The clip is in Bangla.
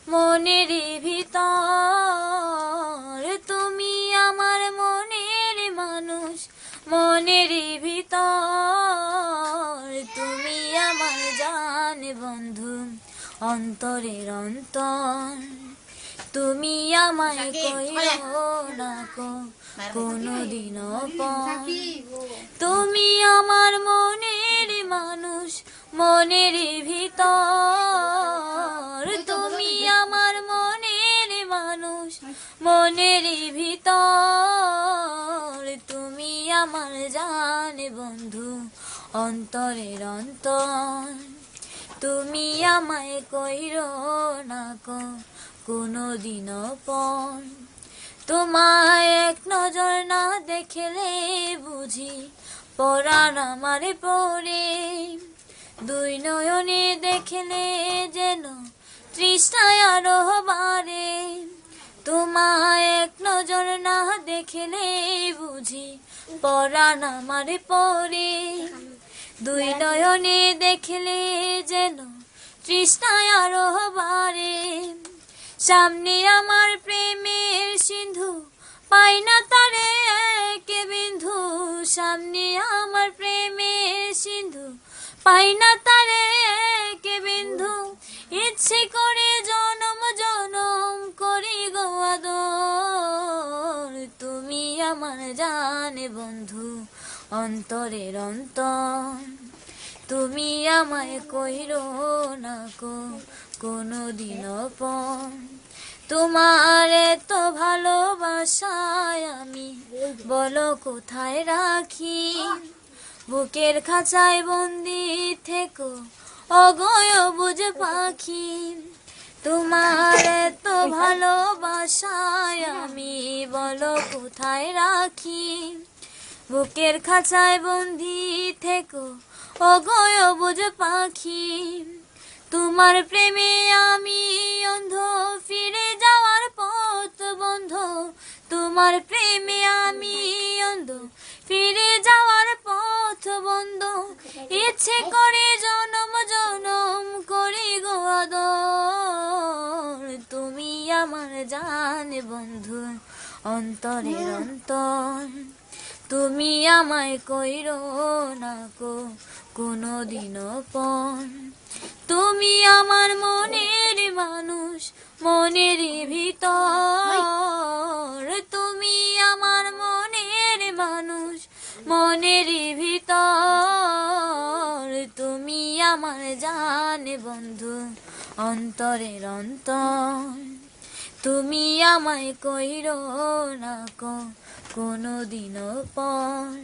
মনের ভিতর, তুমি আমার মনের মানুষ, মনের ভিতর তুমি আমার জান বন্ধু, অন্তরের অন্তর। তুমি আমায় কইও না কোনদিনও পর, তুমি আমার মনের মানুষ, মনের ভিতর তুমি আমার মনের মানুষ, মনের ভিতর তুমি আমার জান বন্ধু, অন্তরের অন্তর। তুমি আমায় কইরো না কোনদিনও পর, তোমায় এক নজর না দেখলে বুঝি পরাণ আমার পরে, দুই নয়নে দেখলে যেন তৃষ্ণায় আরো বাড়ে। তোমায় এক নজর না দেখলে বুঝি পরাণ আমার পরে, দুই নয়নে দেখলে যেন তৃষ্ণায় আরো বাড়ে। সামনে আমার প্রেমের সিন্ধু, পাই না তারে এক বিন্ধু, সামনে আমার প্রেমের সিন্ধু, পাই না তারে এক বিন্ধু। ইচ্ছে করে জনম জনম করি গো আদর, তুমি আমার জান বন্ধু, অন্তরের অন্তর। তুমি আমায় কইরো না কোনদিনও পর, তোমার এত ভালোবাসায় আমি বলো কোথায় রাখি, বুকের খাঁচায় বন্দি থেকো অগয় বুঝ পাখি। তোমার এত ভালোবাসায় আমি বলো কোথায় রাখি, বুকের খাঁচায় বন্দি থেকো অগয় বুঝ পাখি। তোমার প্রেমে আমি অন্ধ, ফিরে যাওয়ার পথ বন্ধ, তোমার প্রেমে আমি অন্ধ, ফিরে যাওয়ার পথ বন্ধ। ইচ্ছে করে জনম জনম করি গো আদর, তুমি আমার জান বন্ধু, অন্তরের অন্তর। তুমি আমায় কইরো না কোনদিনও পর, তুমি আমার মনের মানুষ, মনের ভিতর তুমি আমার মনের মানুষ, মনের ভিতর তুমি আমার জান বন্ধু, অন্তরের অন্তর। তুমি আমায় কইরো না কোনদিনও পর।